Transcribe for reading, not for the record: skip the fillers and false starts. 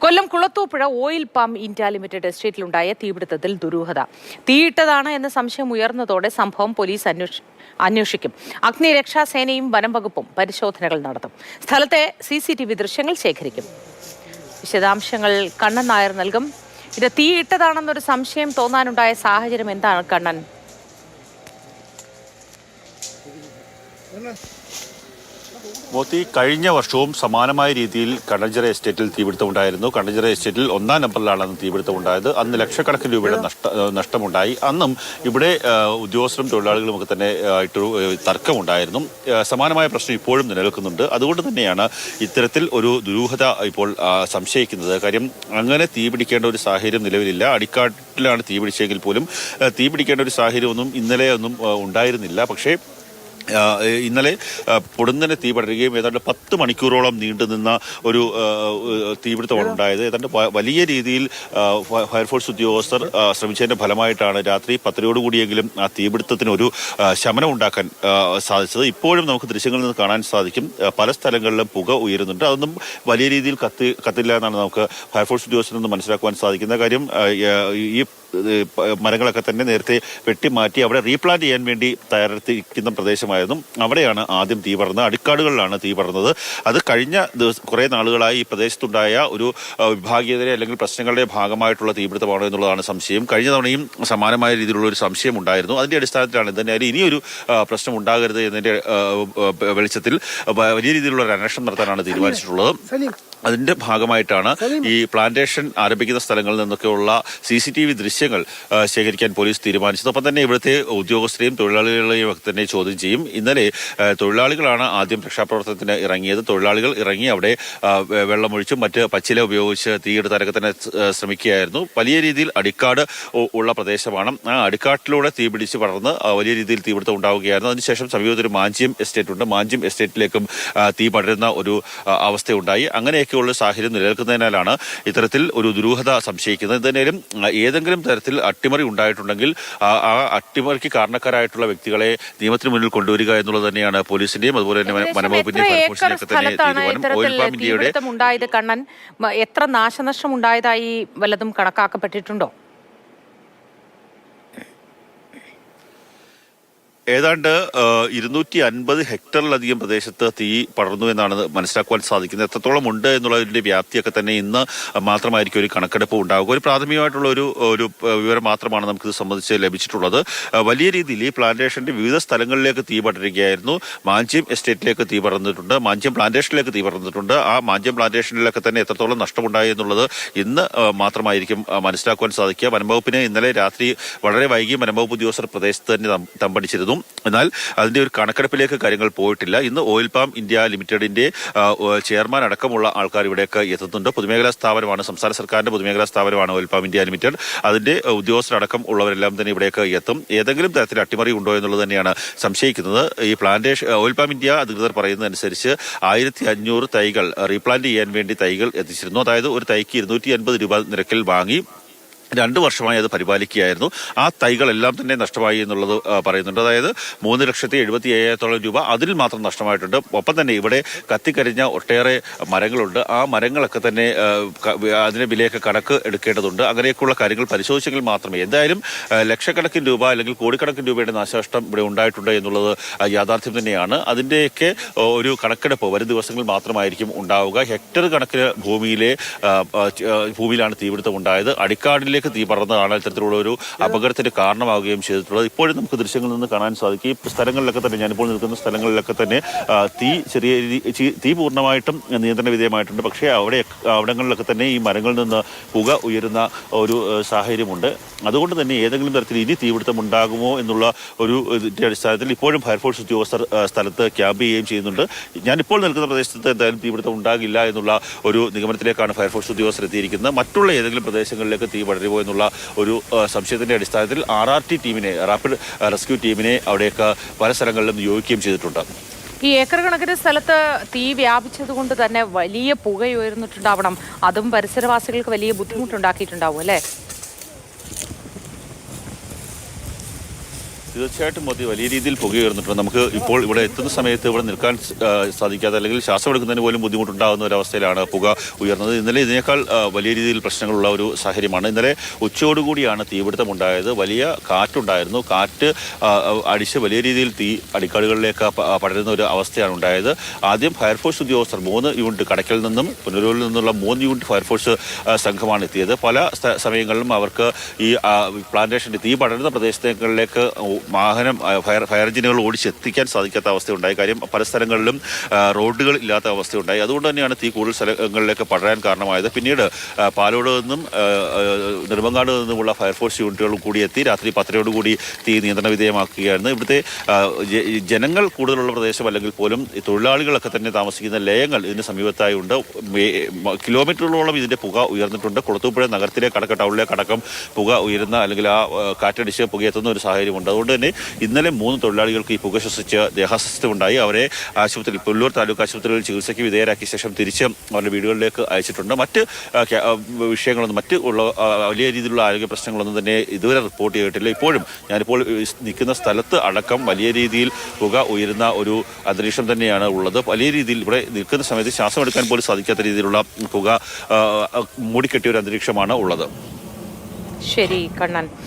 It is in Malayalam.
കൊല്ലം Kulathupuzha oil palm India limited എസ്റ്റേറ്റിലുണ്ടായ തീപിടുത്തത്തിൽ ദുരൂഹത. തീയിട്ടതാണ് എന്ന സംശയം ഉയർന്നതോടെ സംഭവം പോലീസ് അന്വേഷിക്കും. അഗ്നിരക്ഷാസേനയും വനം വകുപ്പും പരിശോധനകൾ നടത്തും. സ്ഥലത്തെ CCTV ദൃശ്യങ്ങൾ ശേഖരിക്കും. വിശദാംശങ്ങൾ കണ്ണൻ നായർ നൽകും. ഇത് തീയിട്ടതാണെന്നൊരു സംശയം തോന്നാനുണ്ടായ സാഹചര്യം എന്താണ് കണ്ണൻ? മോത്തി, കഴിഞ്ഞ വർഷവും സമാനമായ രീതിയിൽ കണ്ണഞ്ചിറ എസ്റ്റേറ്റിൽ തീപിടുത്തമുണ്ടായിരുന്നു. കണ്ണഞ്ചിറ എസ്റ്റേറ്റിൽ 1-ാം നമ്പറിലാണ് അന്ന് തീപിടുത്തമുണ്ടായത്. അന്ന് ലക്ഷക്കണക്കിന് രൂപയുടെ നഷ്ടമുണ്ടായി. അന്നും ഇവിടെ ഉദ്യോഗസ്ഥരും തൊഴിലാളികളും ഒക്കെ തന്നെ ആയിട്ടൊരു തർക്കമുണ്ടായിരുന്നു. സമാനമായ പ്രശ്നം ഇപ്പോഴും നിലനിൽക്കുന്നുണ്ട്. അതുകൊണ്ട് തന്നെയാണ് ഇത്തരത്തിൽ ഒരു ദുരൂഹത ഇപ്പോൾ സംശയിക്കുന്നത്. കാര്യം അങ്ങനെ തീപിടിക്കേണ്ട ഒരു സാഹചര്യം നിലവിലില്ല. അടിക്കാട്ടിലാണ് തീപിടിച്ചെങ്കിൽ പോലും തീപിടിക്കേണ്ട ഒരു സാഹചര്യമൊന്നും ഇന്നലെ ഒന്നും ഉണ്ടായിരുന്നില്ല. പക്ഷേ ഇന്നലെ പൊടുന്നനെ തീ പടരുകയും ഏതാണ്ട് 10 മണിക്കൂറോളം നീണ്ടുനിന്ന ഒരു തീപിടുത്തമാണ് ഉണ്ടായത്. ഏതാണ്ട് വലിയ രീതിയിൽ ഫയർഫോഴ്സ് ഉദ്യോഗസ്ഥർ ശ്രമിച്ചതിന്റെ ഫലമായിട്ടാണ് രാത്രി 10:00-ഓടുകൂടിയെങ്കിലും ആ തീപിടുത്തത്തിന് ഒരു ശമനം ഉണ്ടാക്കാൻ സാധിച്ചത്. ഇപ്പോഴും നമുക്ക് ദൃശ്യങ്ങളിൽ നിന്ന് കാണാൻ സാധിക്കും, പല സ്ഥലങ്ങളിലും പുക ഉയരുന്നുണ്ട്. അതൊന്നും വലിയ രീതിയിൽ കത്തില്ല എന്നാണ് നമുക്ക് ഫയർഫോഴ്സ് ഉദ്യോഗസ്ഥരിൽ നിന്ന് മനസ്സിലാക്കുവാൻ സാധിക്കുന്ന കാര്യം. ഈ മരങ്ങളൊക്കെ തന്നെ നേരത്തെ വെട്ടിമാറ്റി അവിടെ റീപ്ലാന്റ് ചെയ്യാൻ വേണ്ടി തയ്യാറെടുത്തിരിക്കുന്ന പ്രദേശമായിരുന്നു. അവിടെയാണ് ആദ്യം തീ പടർന്നത്. അടിക്കാടുകളിലാണ് തീ പടർന്നത്. അത് കഴിഞ്ഞ കുറേ നാളുകളായി ഈ പ്രദേശത്തുണ്ടായ ഒരു വിഭാഗീയതയുടെ അല്ലെങ്കിൽ പ്രശ്നങ്ങളുടെ ഭാഗമായിട്ടുള്ള തീപിടുത്തമാണോ എന്നുള്ളതാണ് സംശയം. കഴിഞ്ഞ തവണയും സമാനമായ രീതിയിലുള്ള ഒരു സംശയം ഉണ്ടായിരുന്നു. അതിന്റെ അടിസ്ഥാനത്തിലാണ് എന്തായാലും ഇനിയൊരു പ്രശ്നം ഉണ്ടാകരുത് എന്നതിന്റെ വെളിച്ചത്തിൽ വലിയ രീതിയിലുള്ള ഒരു അന്വേഷണം നടത്താനാണ് തീരുമാനിച്ചിട്ടുള്ളത്. അതിന്റെ ഭാഗമായിട്ടാണ് ഈ പ്ലാന്റേഷൻ ആരംഭിക്കുന്ന സ്ഥലങ്ങളിൽ നിന്നൊക്കെയുള്ള CCTV ദൃശ്യങ്ങൾ ശേഖരിക്കാൻ പോലീസ് തീരുമാനിച്ചത്. ഒപ്പം തന്നെ ഇവിടുത്തെ ഉദ്യോഗസ്ഥരെയും തൊഴിലാളികളെയും ഒക്കെ തന്നെ ചോദ്യം ചെയ്യും. ഇന്നലെ തൊഴിലാളികളാണ് ആദ്യം രക്ഷാപ്രവർത്തനത്തിന് ഇറങ്ങിയത്. തൊഴിലാളികൾ ഇറങ്ങി അവിടെ വെള്ളമൊഴിച്ചും മറ്റ് പച്ചില ഉപയോഗിച്ച് തീയെടുത്താനൊക്കെ തന്നെ ശ്രമിക്കുകയായിരുന്നു. വലിയ രീതിയിൽ അടിക്കാട് ഉള്ള പ്രദേശമാണ്. ആ അടിക്കാട്ടിലൂടെ തീപിടിച്ച് പടർന്ന് വലിയ രീതിയിൽ തീപിടുത്തം ഉണ്ടാവുകയായിരുന്നു. അതിനുശേഷം സമീപത്തൊരു മാഞ്ചിയം എസ്റ്റേറ്റ് ഉണ്ട്. മാഞ്ചിയം എസ്റ്റേറ്റിലേക്കും തീ പടരുന്ന ഒരു അവസ്ഥയുണ്ടായി. അങ്ങനെയൊക്കെ ഉള്ള സാഹചര്യം നിലനിൽക്കുന്നതിനാലാണ് ഇത്തരത്തിൽ ഒരു ദുരൂഹത സംശയിക്കുന്നത്. എന്തായാലും ഏതെങ്കിലും തരത്തിൽ അട്ടിമറി ഉണ്ടായിട്ടുണ്ടെങ്കിൽ ആ അട്ടിമറിക്ക് കാരണക്കാരായിട്ടുള്ള വ്യക്തികളെ നിയമത്തിന് മുന്നിൽ കൊണ്ടുവരിക എന്നുള്ളത് തന്നെയാണ് പോലീസിന്റെയും അതുപോലെ തന്നെ വനംവകുപ്പിന്റെയും ഫയർഫോഴ്സിന്റെയൊക്കെ തന്നെ തീരുമാനം. ഉണ്ടായത് കണ്ണൻ, എത്ര നാശനഷ്ടം ഉണ്ടായതായി വല്ലതും കണക്കാക്കപ്പെട്ടിട്ടുണ്ടോ? ഏതാണ്ട് 250 ഹെക്ടറിലധികം പ്രദേശത്ത് തീ പടർന്നു എന്നാണ് മനസ്സിലാക്കുവാൻ സാധിക്കുന്നത്. എത്രത്തോളം ഉണ്ട് എന്നുള്ളതിന്റെ വ്യാപ്തിയൊക്കെ തന്നെ ഇന്ന് മാത്രമായിരിക്കും ഒരു കണക്കെടുപ്പ് ഉണ്ടാവുക. ഒരു പ്രാഥമികമായിട്ടുള്ള ഒരു വിവരം മാത്രമാണ് നമുക്കിത് സംബന്ധിച്ച് ലഭിച്ചിട്ടുള്ളത്. വലിയ രീതിയിൽ ഈ പ്ലാന്റേഷന്റെ വിവിധ സ്ഥലങ്ങളിലേക്ക് തീ പടരുകയായിരുന്നു. മാഞ്ചിയം എസ്റ്റേറ്റിലേക്ക് തീ പടർന്നിട്ടുണ്ട്, മാഞ്ചിയം പ്ലാന്റേഷനിലേക്ക് തീ പടർന്നിട്ടുണ്ട്. ആ മാഞ്ചിയം പ്ലാന്റേഷനിലൊക്കെ തന്നെ എത്രത്തോളം നഷ്ടമുണ്ടായി എന്നുള്ളത് ഇന്ന് മാത്രമായിരിക്കും മനസ്സിലാക്കുവാൻ സാധിക്കുക. വനംവകുപ്പിന് ഇന്നലെ രാത്രി വളരെ വൈകി വനംവകുപ്പ് ഉദ്യോഗസ്ഥർ പ്രദേശത്ത് തന്നെ തമ്പടിച്ചിരുന്നു. എന്നാൽ അതിന്റെ ഒരു കണക്കെടുപ്പിലേക്ക് കാര്യങ്ങൾ പോയിട്ടില്ല. ഇന്ന് ഓയിൽ പാം ഇന്ത്യ ലിമിറ്റഡിന്റെ ചെയർമാൻ അടക്കമുള്ള ആൾക്കാർ ഇവിടേക്ക് എത്തുന്നുണ്ട്. പൊതുമേഖലാ സ്ഥാപനമാണ്, സംസ്ഥാന സർക്കാരിന്റെ പൊതുമേഖലാ സ്ഥാപനമാണ് ഓയിൽ പാം ഇന്ത്യ ലിമിറ്റഡ്. അതിന്റെ ഉദ്യോഗസ്ഥരടക്കം ഉള്ളവരെല്ലാം തന്നെ ഇവിടേക്ക് എത്തും. ഏതെങ്കിലും തരത്തിൽ അട്ടിമറി ഉണ്ടോ എന്നുള്ളത് തന്നെയാണ് സംശയിക്കുന്നത്. ഈ പ്ലാന്റേഷൻ ഓയിൽ പാം ഇന്ത്യ അധികൃതർ പറയുന്നതനുസരിച്ച് 1500 തൈകൾ റീപ്ലാന്റ് ചെയ്യാൻ വേണ്ടി തൈകൾ എത്തിച്ചിരുന്നു. അതായത് ഒരു തൈക്ക് 250 രൂപ നിരക്കിൽ വാങ്ങി 2 വർഷമായി അത് പരിപാലിക്കുകയായിരുന്നു. ആ തൈകളെല്ലാം തന്നെ നഷ്ടമായി എന്നുള്ളത് പറയുന്നുണ്ട്. അതായത് 3,75,000 രൂപ അതിൽ മാത്രം നഷ്ടമായിട്ടുണ്ട്. ഒപ്പം തന്നെ ഇവിടെ കത്തിക്കരിഞ്ഞ ഒട്ടേറെ മരങ്ങളുണ്ട്. ആ മരങ്ങളൊക്കെ തന്നെ അതിന്റെ വിലയൊക്കെ കണക്ക് എടുക്കേണ്ടതുണ്ട്. അങ്ങനെയൊക്കെയുള്ള കാര്യങ്ങൾ പരിശോധിച്ചെങ്കിൽ മാത്രമേ, എന്തായാലും ലക്ഷക്കണക്കിന് രൂപ അല്ലെങ്കിൽ കോടിക്കണക്കിന് രൂപയുടെ നാശനഷ്ടം ഇവിടെ ഉണ്ടായിട്ടുണ്ട് എന്നുള്ളത് യാഥാർത്ഥ്യം തന്നെയാണ്. അതിന്റെയൊക്കെ ഒരു കണക്കെടുപ്പ് വരും ദിവസങ്ങളിൽ മാത്രമായിരിക്കും ഉണ്ടാവുക. ഹെക്ടർ കണക്കിന് ഭൂമിയിലാണ് തീപിടുത്തം ഉണ്ടായത്. അടിക്കാടിലേക്ക് തീ പടർന്നതാണ് ഇത്തരത്തിലുള്ള ഒരു അപകടത്തിന് കാരണമാവുകയും ചെയ്തിട്ടുള്ളത്. ഇപ്പോഴും നമുക്ക് ദൃശ്യങ്ങളിൽ നിന്ന് കാണാൻ സാധിക്കും. ഈ സ്ഥലങ്ങളിലൊക്കെ തന്നെ, ഞാനിപ്പോൾ നിൽക്കുന്ന സ്ഥലങ്ങളിലൊക്കെ തന്നെ തീ പൂർണ്ണമായിട്ടും നിയന്ത്രണ വിധേയമായിട്ടുണ്ട്. പക്ഷേ അവിടങ്ങളിലൊക്കെ തന്നെ ഈ മരങ്ങളിൽ നിന്ന് പുക ഉയരുന്ന ഒരു സാഹചര്യമുണ്ട്. അതുകൊണ്ട് തന്നെ ഏതെങ്കിലും തരത്തിൽ ഇനി തീപിടുത്തം ഉണ്ടാകുമോ എന്നുള്ള ഒരു അടിസ്ഥാനത്തിൽ ഇപ്പോഴും ഫയർഫോഴ്സ് ഉദ്യോഗസ്ഥർ സ്ഥലത്ത് ക്യാമ്പ് ചെയ്യുകയും ചെയ്യുന്നുണ്ട്. ഞാനിപ്പോൾ നിൽക്കുന്ന പ്രദേശത്ത് എന്തായാലും തീപിടുത്തം ഉണ്ടാകില്ല എന്നുള്ള ഒരു നിഗമനത്തിലേക്കാണ് ഫയർഫോഴ്സ് ഉദ്യോഗസ്ഥർ എത്തിയിരിക്കുന്നത്. മറ്റുള്ള ഏതെങ്കിലും പ്രദേശങ്ങളിലേക്ക് തീ പടരുമോ എന്നുള്ള ഒരു സംശയത്തിന്റെ അടിസ്ഥാനത്തിൽ RRT ടീമിനെ, റാപ്പിഡ് റെസ്ക്യൂ ടീമിനെ അവിടേക്ക് പല സ്ഥലങ്ങളിലും നിയോഗിക്കുകയും ചെയ്തിട്ടുണ്ട്. ഈ ഏക്കർ കണക്കിന് സ്ഥലത്ത് തീ വ്യാപിച്ചത് കൊണ്ട് തന്നെ വലിയ പുക ഉയർന്നിട്ടുണ്ടാവണം. അതും പരിസരവാസികൾക്ക് വലിയ ബുദ്ധിമുട്ടുണ്ടാക്കിയിട്ടുണ്ടാവും അല്ലേ? തീർച്ചയായിട്ടും മോദി വലിയ രീതിയിൽ പുകയുയർന്നിട്ടുണ്ട്. നമുക്ക് ഇപ്പോൾ ഇവിടെ എത്തുന്ന സമയത്ത് ഇവിടെ നിൽക്കാൻ സാധിക്കാതെ അല്ലെങ്കിൽ ശ്വാസം എടുക്കുന്നതിന് പോലും ബുദ്ധിമുട്ടുണ്ടാകുന്ന ഒരു അവസ്ഥയിലാണ് പുക ഉയർന്നത്. ഇന്നലെ ഇതിനേക്കാൾ വലിയ രീതിയിൽ പ്രശ്നങ്ങളുള്ള ഒരു സാഹചര്യമാണ്. ഇന്നലെ ഉച്ചയോടുകൂടിയാണ് തീപിടുത്തം ഉണ്ടായത്. വലിയ കാറ്റുണ്ടായിരുന്നു. കാറ്റ് അടിച്ച് വലിയ രീതിയിൽ തീ അടിക്കാടുകളിലേക്ക് പടരുന്ന ഒരു അവസ്ഥയാണ് ഉണ്ടായത്. ആദ്യം ഫയർഫോഴ്സ് ഉദ്യോഗസ്ഥർ 3 യൂണിറ്റ് കടയ്ക്കൽ നിന്നും പുനലൂരിൽ നിന്നുള്ള 3 യൂണിറ്റ് ഫയർഫോഴ്സ് സംഘമാണ് എത്തിയത്. പല സമയങ്ങളിലും അവർക്ക് ഈ പ്ലാന്റേഷൻ്റെ തീ പടരുന്ന പ്രദേശങ്ങളിലേക്ക് വാഹനം ഫയർ എഞ്ചിനുകൾ ഓടിച്ചെത്തിക്കാൻ സാധിക്കാത്ത അവസ്ഥയുണ്ടായി. കാര്യം പല സ്ഥലങ്ങളിലും റോഡുകൾ ഇല്ലാത്ത അവസ്ഥയുണ്ടായി. അതുകൊണ്ട് തന്നെയാണ് തീ കൂടുതൽ സ്ഥലങ്ങളിലേക്ക് പടരാൻ കാരണമായത്. പിന്നീട് പാലോട് നിന്നും നെടുമങ്ങാട് നിന്നുമുള്ള ഫയർഫോഴ്സ് യൂണിറ്റുകളും കൂടി എത്തി രാത്രി 10:00 തീ നിയന്ത്രണ വിധേയമാക്കുകയായിരുന്നു. ഇവിടുത്തെ ജനങ്ങൾ കൂടുതലുള്ള പ്രദേശം അല്ലെങ്കിൽ പോലും തൊഴിലാളികളൊക്കെ തന്നെ താമസിക്കുന്ന ലയങ്ങൾ ഇതിന് സമീപത്തായി ഉണ്ട്. കിലോമീറ്ററുകളോളം ഇതിൻ്റെ പുക ഉയർന്നിട്ടുണ്ട്. കുളത്തൂപ്പുഴ നഗരത്തിലെ ടൗണിലേക്ക് അടക്കം പുക ഉയരുന്ന അല്ലെങ്കിൽ ആ കാറ്റടിച്ച് പുകയെത്തുന്ന ഒരു സാഹചര്യമുണ്ട്. അതുകൊണ്ട് തന്നെ ഇന്നലെ 3 തൊഴിലാളികൾക്ക് ഈ പുക ശ്വസിച്ച് ദേഹാസ്വസ്ഥ്യമുണ്ടായി. അവരെ ആശുപത്രിയിൽ പുനലൂർ താലൂക്ക് ആശുപത്രിയിൽ ചികിത്സയ്ക്ക് വിധേയരാക്കിയ ശേഷം തിരിച്ച് അവരുടെ വീടുകളിലേക്ക് അയച്ചിട്ടുണ്ട്. മറ്റ് വിഷയങ്ങളൊന്നും വലിയ രീതിയിലുള്ള ആരോഗ്യ പ്രശ്നങ്ങളൊന്നും തന്നെ ഇതുവരെ റിപ്പോർട്ട് ചെയ്തിട്ടില്ല. ഇപ്പോഴും ഞാനിപ്പോൾ നിൽക്കുന്ന സ്ഥലത്ത് അടക്കം വലിയ രീതിയിൽ പുക ഉയരുന്ന ഒരു അന്തരീക്ഷം തന്നെയാണ് ഉള്ളത്. വലിയ രീതിയിൽ ഇവിടെ നിൽക്കുന്ന സമയത്ത് ശ്വാസം എടുക്കാൻ പോലും സാധിക്കാത്ത രീതിയിലുള്ള പുക മൂടിക്കെട്ടിയ ഒരു അന്തരീക്ഷമാണ് ഉള്ളത്. ശരി കണ്ണൻ.